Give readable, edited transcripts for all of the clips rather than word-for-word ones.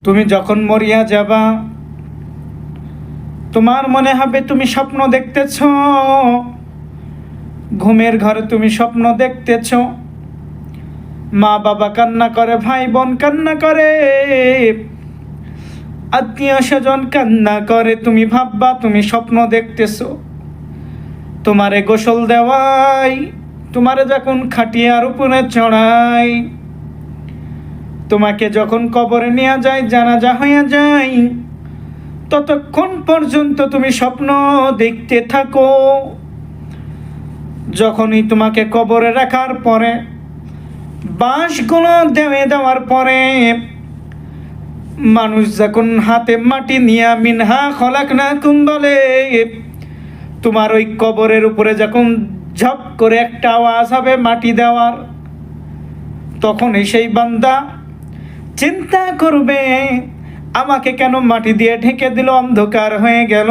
তুমি যখন মরিয়া যাবা, তোমার মনে হবে তুমি স্বপ্ন দেখতেছ, ঘুমের ঘরে তুমি স্বপ্ন দেখতেছ, মা বাবা কান্না করে, ভাই বোন কান্না করে, আত্মীয় স্বজন কান্না করে, তুমি ভাববা তুমি স্বপ্ন দেখতেছ। তোমারে গোসল দেওয়াই, তোমারে যখন খাটিয়ার উপরে চড়াই, তোমাকে যখন কবরে নিয়ে যায়, জানাজা হয়ে যায়, ততক্ষণ পর্যন্ত তুমি স্বপ্ন দেখতে থাকো। যখনই তোমাকে কবরে রাখার পরে, বাঁশগুলো দেওয়ার পরে, মানুষ যখন হাতে মাটি নিয়ে মিনহা খলাকনাকুম বলে, তোমার ওই কবরের উপরে যখন ঝপ করে একটা আওয়াজ হবে মাটি দেওয়ার, তখনই সেই বান্দা চিন্তা করবে, আমাকে কেন মাটি দিয়ে ঢেকে দিল, অন্ধকার হয়ে গেল।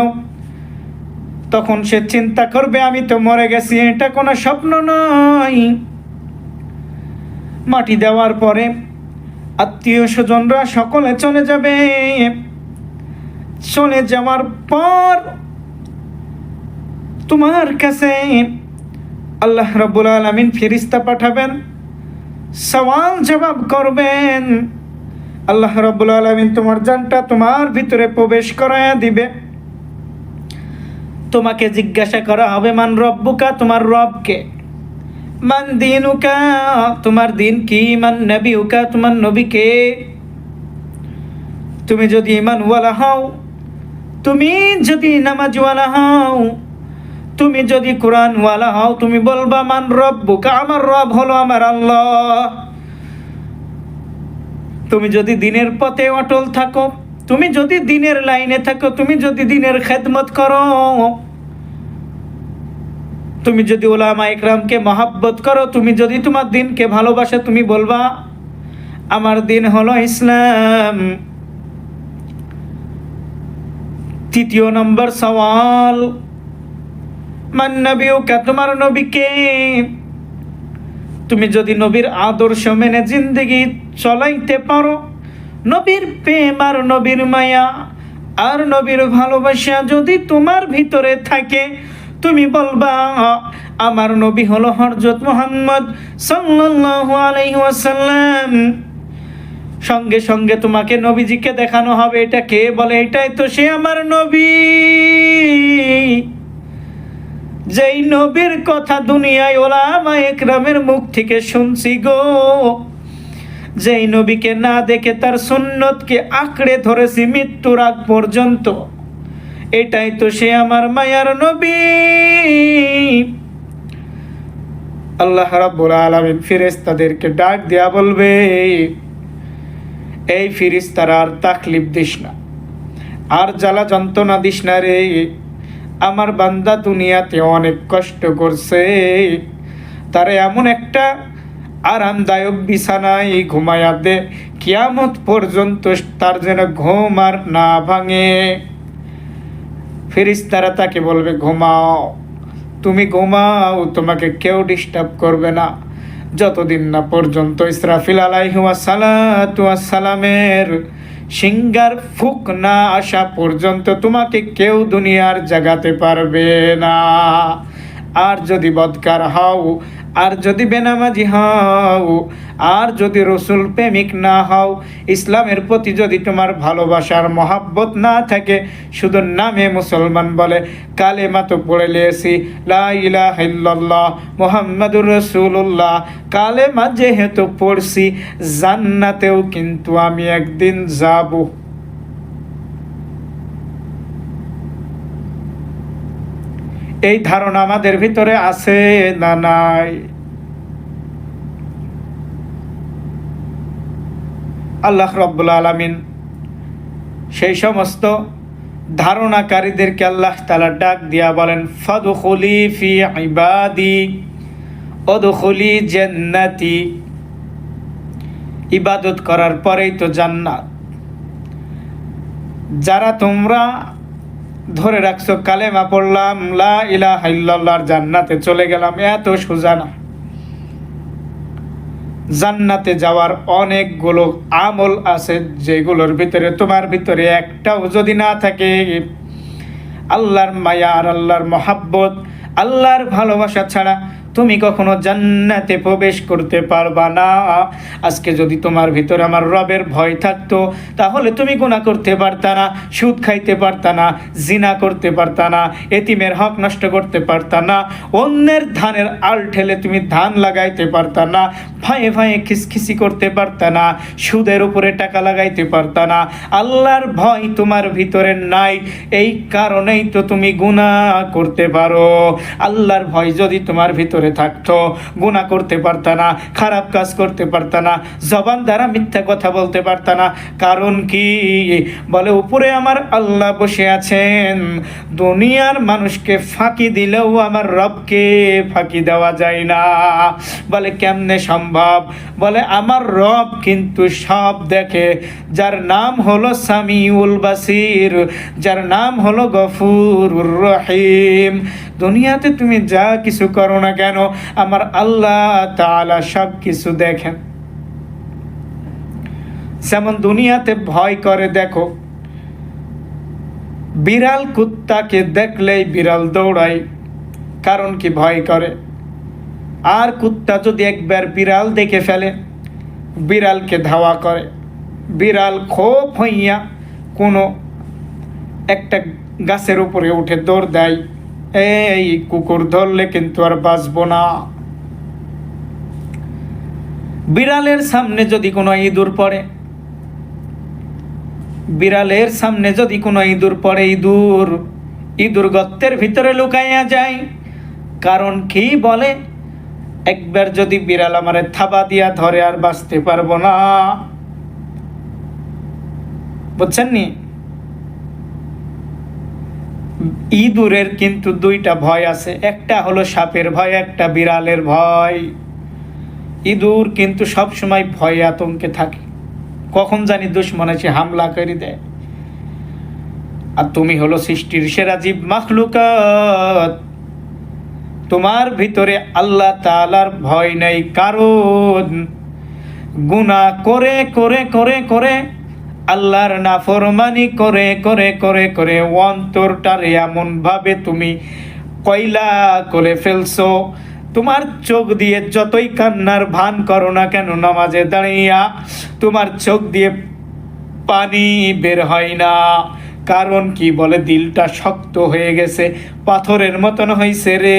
তখন সে চিন্তা করবে, আমি তো মরে গেছি, এটা কোনো স্বপ্ন নয়। মাটি দেওয়ার পরে আত্মীয় স্বজনরা সকলে চলে যাবে। চলে যাওয়ার পর তোমার কাছে আল্লাহ রাব্বুল আলামিন ফেরেশতা পাঠাবেন, সওয়াল জবাব করবেন। আল্লাহ রাব্বুল আলামিন তোমার জানটা তোমার ভিতরে প্রবেশ করায়া দিবে। তোমাকে জিজ্ঞাসা করা হবে, মান রব্বুকা, তোমার রবকে। মান দিনুকা, তোমার দিন কি। মান নবিউকা, তোমার নবীকে। তুমি যদি ঈমানওয়ালা হও, তুমি যদি নামাজওয়ালা হও, তুমি যদি কোরআনওয়ালা হও, তুমি বলবা মান রব্বুকা, আমার রব হলো আমার আল্লাহ। তুমি যদি দিনের পথে অটল থাকো, তুমি যদি দিনের লাইনে থাকো, তুমি যদি দিনের খেদমত করো, তুমি যদি উলামা ইকরামকে মহাব্বত করো, তুমি যদি তোমার দিনকে ভালোবাসো, তুমি বলবা আমার দিন হলো ইসলাম। তৃতীয় নম্বর সওয়াল, মান নবিউকা, তোমার নবীকে। তুমি যদি নবীর আদর্শ মেনে জিন্দেগি চলাইতে পারো, নবীর প্রেম আর নবীর মায়া আর নবীর ভালোবাসা যদি তোমার ভিতরে থাকে, তুমি বলবা আমার নবী হলো হযরত মুহাম্মদ সাল্লাল্লাহু আলাইহি ওয়াসাল্লাম। সঙ্গে সঙ্গে তোমাকে নবীজিকে দেখানো হবে, এটা কে বলে, এটাই তো সে আমার নবী। যেই নবীর কথা দুনিয়ায় উলামা ইকরামের মুখ থেকে শুনছি গো, যেই নবীকে না দেখে তার সুন্নতকে আঁকড়ে ধরেছি মৃত্যুর আগ পর্যন্ত, এটাই তো সে আমার মায়ার নবী। আল্লাহ রাব্বুল আলামিন ফেরেশতাদেরকে ডাক দেয়া বলবে, এই ফেরেশতারা আর তাকলিফ দিস না, আর জ্বালা যন্ত্রণা দিস না রে। আমার বান্দা দুনিয়াতে অনেক কষ্ট করছে, তারে এমন একটা আরামদায়ক বিছানায় ঘুমায়া দে, কিয়ামত পর্যন্ত তার যেন ঘুম আর না ভাঙে। ফেরেশতারা তাকে বলবে, ঘুমাও, তুমি ঘুমাও, তোমাকে কেউ ডিস্টার্ব করবে না, যতদিন না পর্যন্ত ইসরাফিল আলাইহিস সালামের সিঙ্গার ফুক না আসা পর্যন্ত তোমাকে কেউ দুনিয়ার জাগাতে পারবে না। আর যদি বদকার হও, আর যদি বেনামাজি হও, আর যদি রসুল প্রেমিক না হও, ইসলামের প্রতি যদি তোমার ভালোবাসার মহাব্বত না থাকে, শুধু নামে মুসলমান বলে কালেমা তো পড়ে লিয়েছি, লা ইলাহা ইল্লাল্লাহ মুহাম্মাদুর রাসূলুল্লাহ, কালেমা যেহেতু পড়ছি, জান্নাতেও কিন্তু আমি একদিন যাব। এই ধারণা আমাদের ভিতরে আছে না নাই? আল্লাহ রাব্বুল আলামিন সেই সমস্ত ধারণাকারীদেরকে আল্লাহ তাআলা ডাক দিয়া বলেন, ফাদখুলি ফি ইবাদি ওয়াদখুলি জান্নাতি। ইবাদত করার পরেই তো জান্নাত। যারা তোমরা ধরে রাখছো কালেমা পড়লাম, লা ইলাহা ইল্লাল্লাহর, জান্নাতে চলে গেলাম, এত সোজা না। জান্নাতে যাওয়ার অনেকগুলো আমল আছে, যেগুলোর ভিতরে তোমার ভিতরে একটাও যদি না থাকে, আল্লাহর মায়া আর আল্লাহর মহাব্বত, আল্লাহর ভালোবাসা ছাড়া তুমি কখনো জান্নাতে প্রবেশ করতে পারবা না। আজকে যদি তোমার ভিতরে আমার রবের ভয় থাকতো, তাহলে তুমি গুনাহ করতে পারতা না, সুদ খাইতে পারতা না, জিনা করতে পারতা না, এতিমের হক নষ্ট করতে পারতা না, অন্যের ধানের আল ঠেলে তুমি ধান লাগাইতে পারতা না, ভাইয়ে ভাইয়ে খিসখিসি করতে পারতা না, সুদের উপরে টাকা লাগাইতে পারতা না। আল্লাহর ভয় তোমার ভিতরে নাই, এই কারণেই তো তুমি গুনাহ করতে পারো। আল্লাহর ভয় যদি তোমার ভিতরে থাকতো, গুনাহ করতে পারতা না, খারাপ কাজ করতে পারতা না, জবান দ্বারা মিথ্যা কথা বলতে পারতা না। কারণ কি? বলে উপরে আমার আল্লাহ বসে আছেন, দুনিয়ার মানুষকে ফাঁকি দিলেও আমার রবকে ফাঁকি দেওয়া যায় না। বলে কেমনে সম্ভব? বলে আমার রব কিন্তু সব দেখে, যার নাম হলো সামিউল বাসির, যার নাম হলো গফুরুর রহিম। দুনিয়াতে তুমি যা কিছু করো না কেন, আমার আল্লাহ তাআলা সব কিছু দেখেন। যেমন দুনিয়াতে ভয় করে, দেখো বিড়াল কুত্তাকে দেখলেই বিড়াল দৌড়ায়, কারণ কি? ভয় করে। আর কুত্তা যদি একবার বিড়াল দেখে ফেলে, বিড়ালকে ধাওয়া করে। বিড়াল ক্ষোভ হইয়া কোনো একটা গাছের উপরে উঠে দৌড় দেয়, এই কুকুর ধরলে কিন্তু আর বাঁচবো না। বিড়ালের সামনে যদি কোনো ইঁদুর পড়ে, বিড়ালের সামনে যদি কোনো ইঁদুর পড়ে, ইঁদুর গর্তের ভিতরে লুকাইয়া যায়। কারণ কি? বলে একবার যদি বিড়াল আমারে থাবা দিয়া ধরে, আর বাঁচতে পারবো না। বুঝছেন নি? ইঁদুরের কিন্তু দুইটা ভয় আছে, একটা হলো সাপের ভয়, একটা বিড়ালের ভয়। ইঁদুর কিন্তু সব সময় ভয়ে আতঙ্কে থাকে, কখন জানি দুশ্মন এসে হামলা করে দেয়। আর তুমি হলো সৃষ্টির সেরা জীব মাখলুকাত, তোমার ভিতরে আল্লাহ তাআলার ভয় নেই, কারণ গুনাহ করে করে করে করে, আল্লাহর নাফরমানি করে করে করে করে অন্তরটারে এমন ভাবে তুমি কয়লা করে ফেলছো। তোমার চোখ দিয়ে যতই কান্নার ভান করো না কেন নামাজে দাঁড়িয়া, তোমার চোখ দিয়ে পানি বের হয় না। কারণ কি? বলে দিলটা শক্ত হয়ে গেছে, পাথরের মতন হয়েছে রে।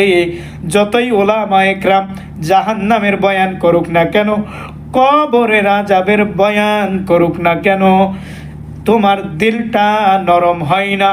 যতই ওলামায়ে কেরাম জাহান্নামের বয়ান করুক না কেন, কবরের আযাবের বয়ান করুক না কেন, তোমার দিলটা নরম হয় না।